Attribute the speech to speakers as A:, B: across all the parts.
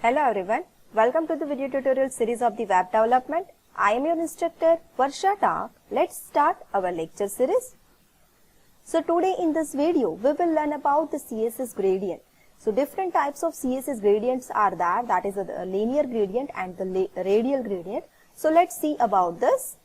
A: Hello everyone, welcome to the video tutorial series of the web development. I am your instructor Varsha Tak. Let's start our lecture series. So today in this video we will learn about the CSS gradient. So different types of CSS gradients are there, that is the linear gradient and the radial gradient. So let's see about this.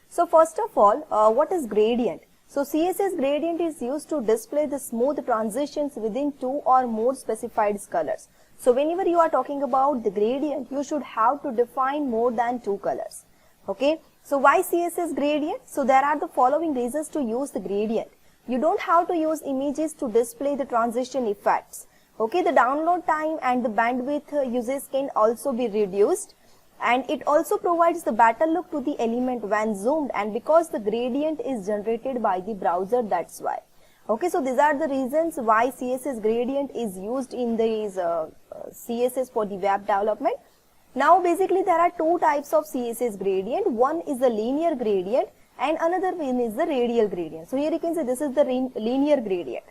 A: So first of all, what is gradient? So CSS gradient is used to display the smooth transitions within two or more specified colors. So whenever you are talking about the gradient, you should have to define more than two colors. Okay. So why CSS gradient? So there are the following reasons to use the gradient. You don't have to use images to display the transition effects. Okay. The download time and the bandwidth usage can also be reduced. And it also provides the better look to the element when zoomed, and because the gradient is generated by the browser, that's why. Okay, so these are the reasons why CSS gradient is used in these CSS for the web development. Now basically there are two types of CSS gradient. One is the linear gradient and another one is the radial gradient. So here you can see this is the linear gradient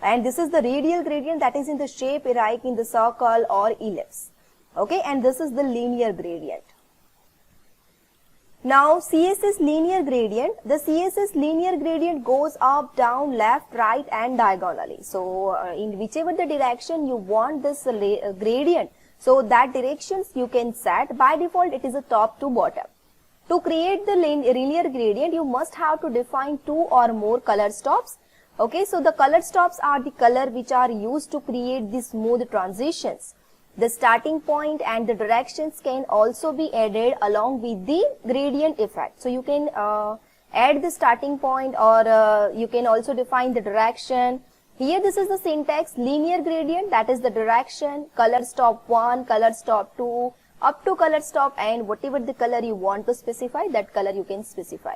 A: and this is the radial gradient, that is in the shape like in the circle or ellipse. Okay, and this is the linear gradient. Now CSS linear gradient, the CSS linear gradient goes up, down, left, right and diagonally. So in whichever the direction you want this gradient, so that directions you can set. By default it is a top to bottom. To create the linear gradient you must have to define two or more color stops. Okay, so the color stops are the color which are used to create the smooth transitions. The starting point and the directions can also be added along with the gradient effect. So you can add the starting point or you can also define the direction. Here this is the syntax: linear gradient, that is the direction, color stop 1, color stop 2, up to color stop, and whatever the color you want to specify, that color you can specify.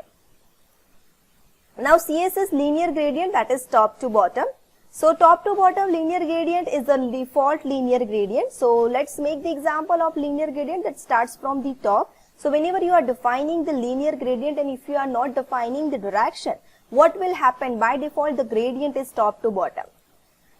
A: Now CSS linear gradient, that is top to bottom. So top to bottom linear gradient is the default linear gradient. So let's make the example of linear gradient that starts from the top. So whenever you are defining the linear gradient and if you are not defining the direction, what will happen? By default the gradient is top to bottom.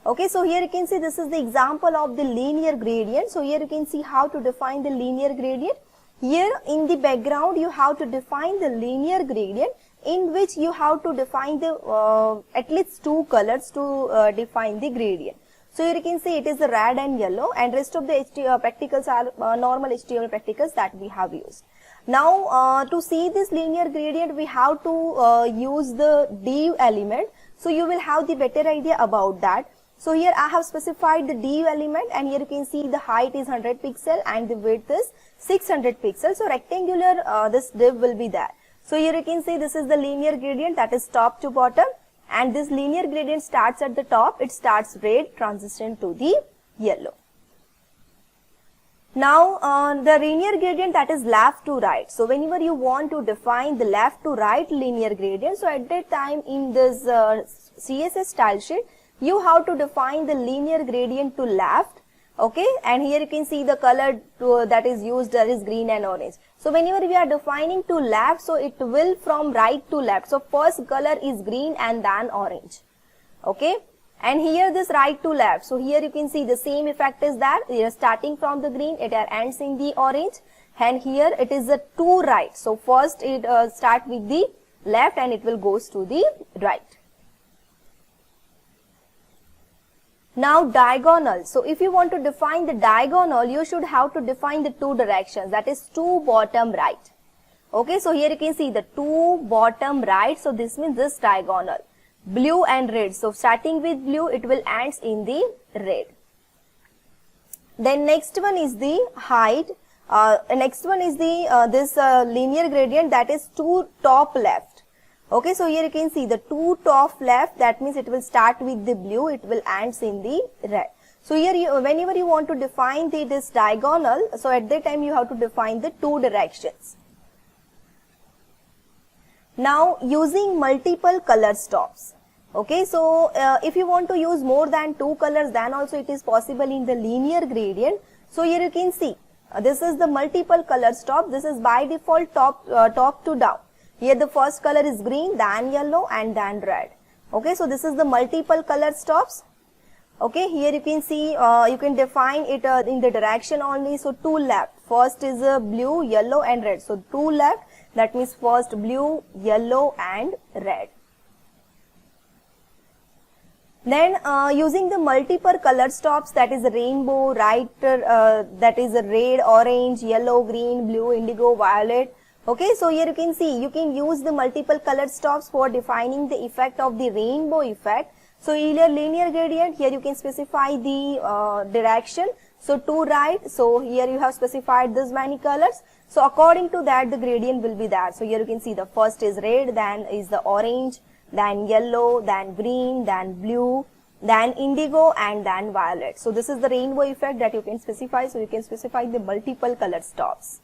A: Okay, so here you can see this is the example of the linear gradient. So here you can see how to define the linear gradient. Here in the background you have to define the linear gradient, in which you have to define the at least two colors to define the gradient. So here you can see it is the red and yellow, and rest of the HTML practicals are normal HTML practicals that we have used. Now to see this linear gradient we have to use the div element. So you will have the better idea about that. So here I have specified the div element, and here you can see the height is 100 pixel and the width is 600 pixels. So rectangular this div will be there. So here you can see this is the linear gradient, that is top to bottom, and this linear gradient starts at the top, it starts red, transition to the yellow. Now the linear gradient, that is left to right. So whenever you want to define the left to right linear gradient, so at that time in this CSS style sheet you have to define the linear gradient to left. Okay, and here you can see the color that is used, that is green and orange. So whenever we are defining to left, so it will from right to left. So first color is green and then orange. Okay, and here this right to left. So here you can see the same effect is that we are starting from the green, it ends in the orange, and here it is a to right. So first it start with the left and it will goes to the right. Now diagonal. So if you want to define the diagonal, you should have to define the two directions, that is to bottom right. Okay, so here you can see the to bottom right. So this means this diagonal, blue and red. So starting with blue, it will ends in the red. Then next one is the height. Next one is the this linear gradient, that is to top left. Okay, so here you can see the to top left, that means it will start with the blue, it will ends in the red. So here whenever you want to define this diagonal, so at that time you have to define the two directions. Now using multiple color stops. Okay, so if you want to use more than two colors, then also it is possible in the linear gradient. So here you can see this is the multiple color stop. This is by default top to down. Here the first color is green, then yellow and then red. Okay, so this is the multiple color stops. Okay, here you can see, you can define it in the direction only. So two left. First is blue, yellow and red. So two left, that means first blue, yellow and red. Then using the multiple color stops, that is rainbow, right, that is red, orange, yellow, green, blue, indigo, violet. Okay, so here you can see, you can use the multiple color stops for defining the effect of the rainbow effect. So here linear gradient, here you can specify the direction. So to right, so here you have specified this many colors. So according to that, the gradient will be there. So here you can see the first is red, then is the orange, then yellow, then green, then blue, then indigo and then violet. So this is the rainbow effect that you can specify. So you can specify the multiple color stops.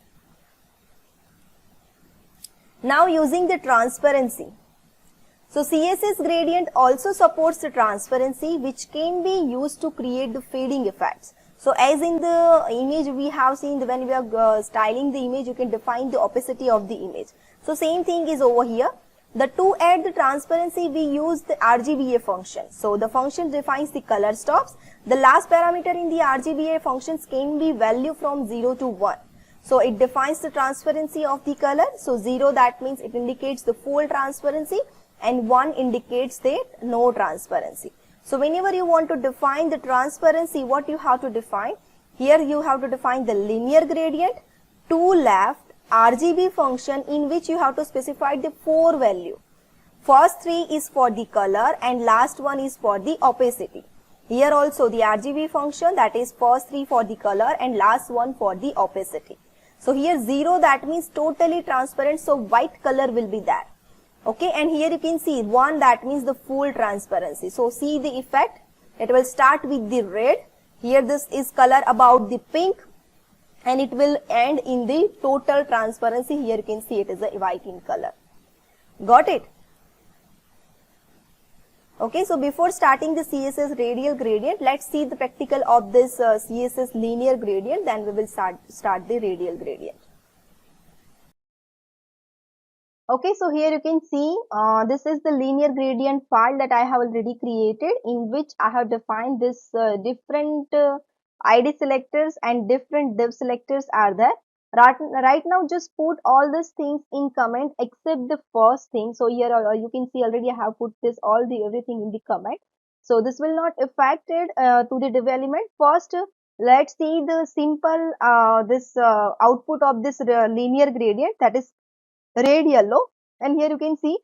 A: Now using the transparency. So CSS gradient also supports the transparency, which can be used to create the fading effects. So as in the image we have seen, when we are styling the image, you can define the opacity of the image. So same thing is over here. To add the transparency, we use the RGBA function. So the function defines the color stops. The last parameter in the RGBA functions can be value from 0 to 1. So it defines the transparency of the color. So 0, that means it indicates the full transparency, and 1 indicates the no transparency. So whenever you want to define the transparency, what you have to define? Here you have to define the linear gradient, to left, RGB function, in which you have to specify the 4 value. First 3 is for the color and last one is for the opacity. Here also the RGB function, that is first 3 for the color and last one for the opacity. So here 0, that means totally transparent, so white color will be there. Okay, and here you can see 1, that means the full transparency. So see the effect, it will start with the red. Here this is color about the pink, and it will end in the total transparency. Here you can see it is a white in color. Got it? Okay, so before starting the CSS radial gradient, let's see the practical of this CSS linear gradient, then we will start the radial gradient. Okay, so here you can see, this is the linear gradient file that I have already created, in which I have defined this different ID selectors and different div selectors are there. Right now, just put all these things in comment except the first thing. So here you can see already I have put this everything in the comment. So this will not affect it to the development. First, let's see the simple output of this linear gradient, that is red yellow. And here you can see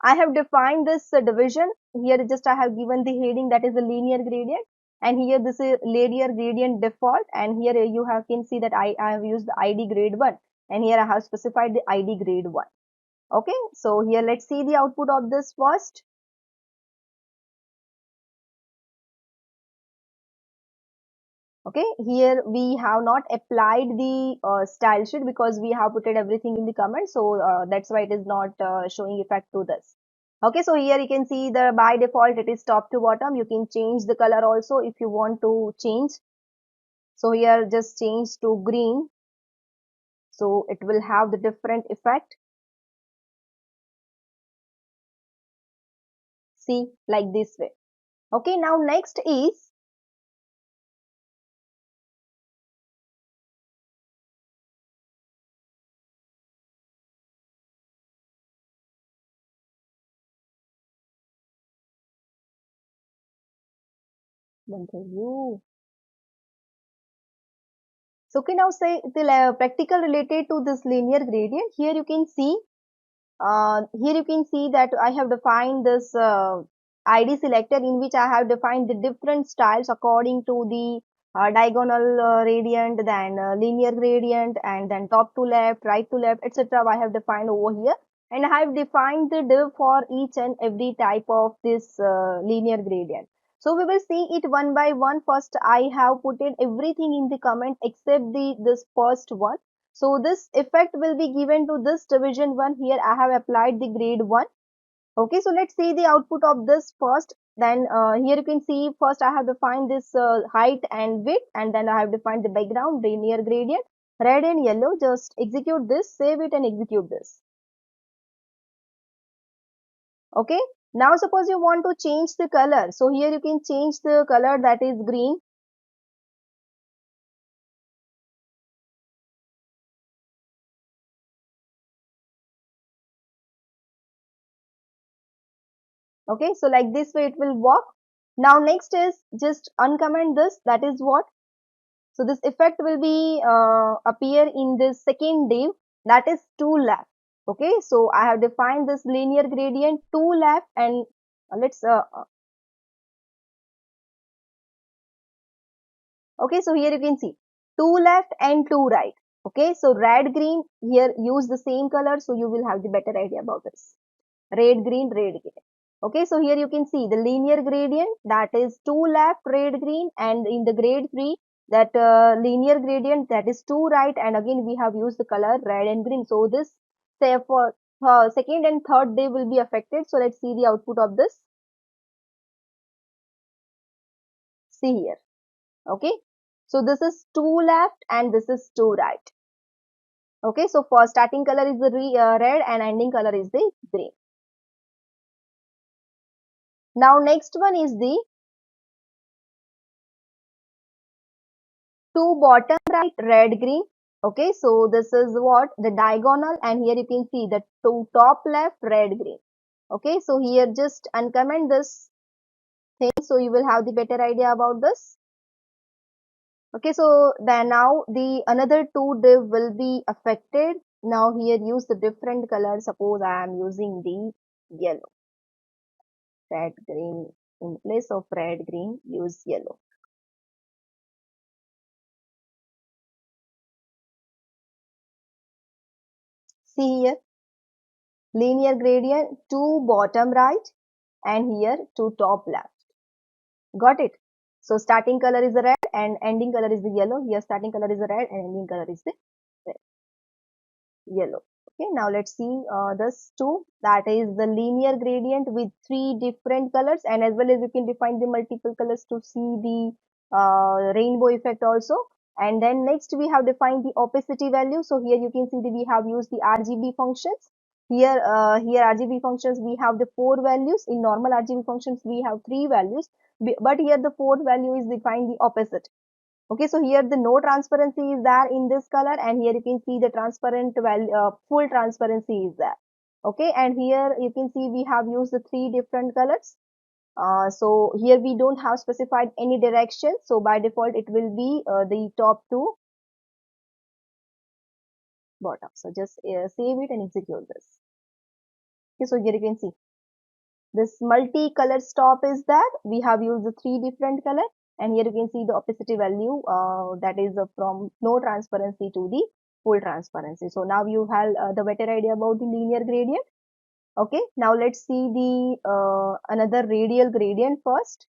A: I have defined this division. Here just I have given the heading, that is the linear gradient, and here this is linear gradient default, and here you can see that I have used the ID grade 1, and here I have specified the ID grade 1. Okay, so here let's see the output of this first. Okay, here we have not applied the style sheet because we have put everything in the comment, so that's why it is not showing effect to this. Okay, so here you can see the by default it is top to bottom. You can change the color also if you want to change. So here just change to green, so it will have the different effect. See, like this way. Okay, now next is you. So okay, now say the practical related to this linear gradient. Here you can see that I have defined this ID selector, in which I have defined the different styles according to the diagonal gradient, then linear gradient, and then top to left, right to left, etc. I have defined over here, and I have defined the div for each and every type of this linear gradient. So we will see it one by one. First, I have put in everything in the comment except this first one. So this effect will be given to this division 1. Here I have applied the grade 1. Okay, so let's see the output of this first. Then here you can see first I have defined this height and width, and then I have defined the background, linear gradient, red and yellow. Just execute this, save it and execute this. Okay, Now suppose you want to change the color. So here you can change the color, that is green. Okay, so like this way it will work. Now next is just uncomment this, that is what? So this effect will be appear in this second div, that is to left. Okay, so I have defined this linear gradient to left, and let's okay, so here you can see two left and two right. Okay, so red green, here use the same color, so you will have the better idea about this. Red green, red green. Okay, so here you can see the linear gradient, that is two left red green, and in the grade 3 that linear gradient, that is two right, and again we have used the color red and green. So this, say for second and third day will be affected. So let's see the output of this. See here. Okay, so this is two left and this is two right. Okay, so for starting color is the red and ending color is the green. Now next one is the two bottom right red green. Okay, so this is what the diagonal, and here you can see the two top left red green. Okay, so here just uncomment this thing, so you will have the better idea about this. Okay, so then now the another two div will be affected. Now here use the different color. Suppose I am using the yellow, red green. In place of red green, use yellow. See here, linear gradient two bottom right and here two top left. Got it? So starting color is the red and ending color is the yellow. Here starting color is the red and ending color is the red, yellow. Okay, now let's see this two, that is the linear gradient with three different colors, and as well as you can define the multiple colors to see the rainbow effect also. And then next we have defined the opacity value. So here you can see that we have used the RGB functions. Here RGB functions we have the four values. In normal RGB functions we have three values, but here the fourth value is defined the opposite. Okay, so here the no transparency is there in this color, and here you can see the transparent value, full transparency is there. Okay, and here you can see we have used the three different colors. So here we don't have specified any direction, so by default it will be the top to bottom. So just save it and execute this. Okay, so here you can see this multi-color stop is that we have used the three different color, and here you can see the opacity value, that is from no transparency to the full transparency. So now you have the better idea about the linear gradient. Okay, now let's see the another radial gradient first.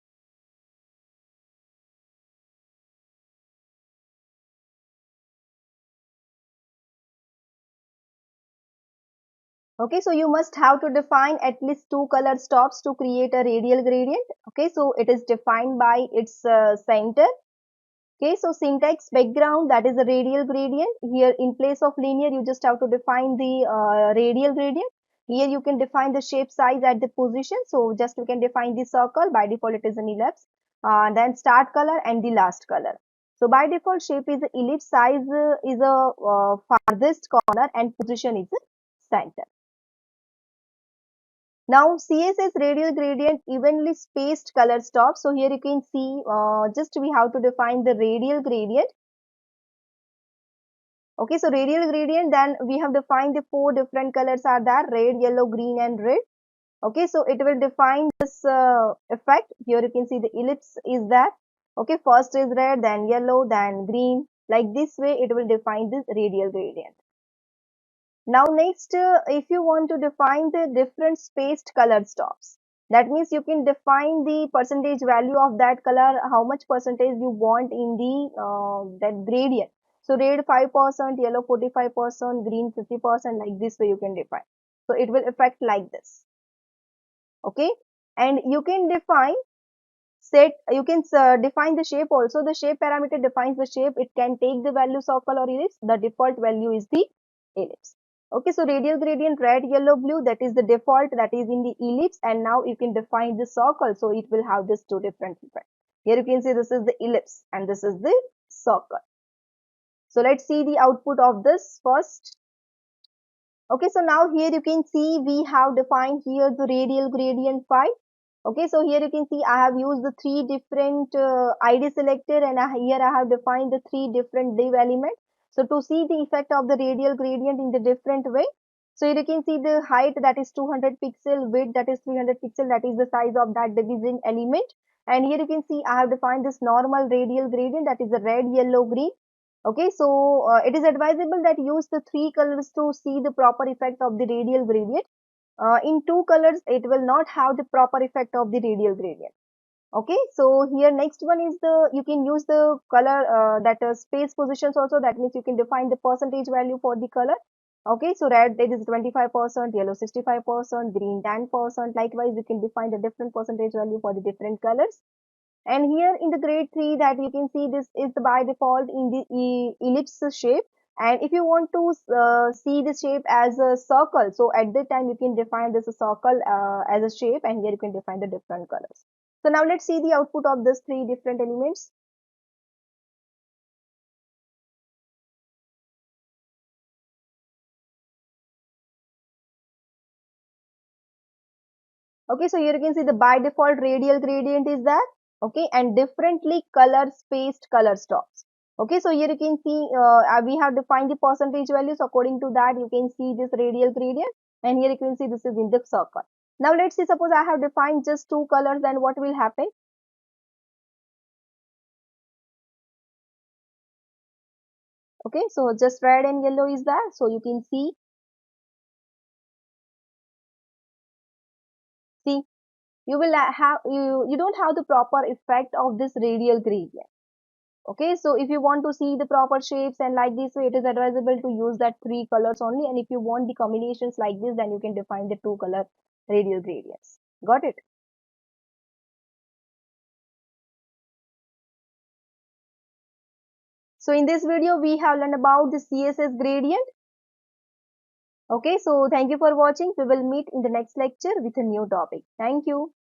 A: Okay, so you must have to define at least two color stops to create a radial gradient. Okay, so it is defined by its center. Okay, so syntax background, that is the radial gradient. Here in place of linear, you just have to define the radial gradient. Here you can define the shape size at the position. So just you can define the circle. By default, it is an ellipse. Then start color and the last color. So by default, shape is the ellipse, size is a farthest corner, and position is the center. Now CSS radial gradient evenly spaced color stop. So here you can see just we have to define the radial gradient. Okay, so radial gradient, then we have defined the four different colors are there, red, yellow, green and red. Okay, so it will define this effect. Here you can see the ellipse is there. Okay, first is red, then yellow, then green. Like this way it will define this radial gradient. Now next, if you want to define the different spaced color stops, that means you can define the percentage value of that color, how much percentage you want in the that gradient. So red 5%, yellow 45%, green 50%, like this way you can define. So it will affect like this. Okay, and you can define define the shape also. The shape parameter defines the shape. It can take the value circle or ellipse. The default value is the ellipse. Okay, so radial gradient red, yellow, blue, that is the default, that is in the ellipse, and now you can define the circle, so it will have this two different effects. Here you can see this is the ellipse and this is the circle. So let's see the output of this first. Okay, so now here you can see we have defined here the radial gradient phi. Okay, so here you can see I have used the three different ID selector, and here I have defined the three different div element. So to see the effect of the radial gradient in the different way, so here you can see the height, that is 200 pixel, width, that is 300 pixel, that is the size of that division element. And here you can see I have defined this normal radial gradient, that is the red, yellow, green. Okay, so it is advisable that use the three colors to see the proper effect of the radial gradient. In two colors, it will not have the proper effect of the radial gradient. Okay, so here next one is the, you can use the color that space positions also, that means you can define the percentage value for the color. Okay, so red it is 25%, yellow 65%, green 10%. Likewise, you can define the different percentage value for the different colors. And here in the grade 3, that you can see this is the by default in the ellipse shape. And if you want to see the shape as a circle, so at that time you can define this a circle as a shape, and here you can define the different colors. So now let's see the output of these three different elements. Okay, so here you can see the by default radial gradient is that. Okay, and differently color spaced color stops. Okay, so here you can see we have defined the percentage values. According to that, you can see this radial gradient, and here you can see this is in the circle. Now let's see, suppose I have defined just two colors, then what will happen? Okay, so just red and yellow is there. So you can see you will have you don't have the proper effect of this radial gradient. Okay, so if you want to see the proper shapes and like this way, it is advisable to use that three colors only. And if you want the combinations like this, then you can define the two color radial gradients. Got it? So in this video, we have learned about the CSS gradient. Okay, so thank you for watching. We will meet in the next lecture with a new topic. Thank you.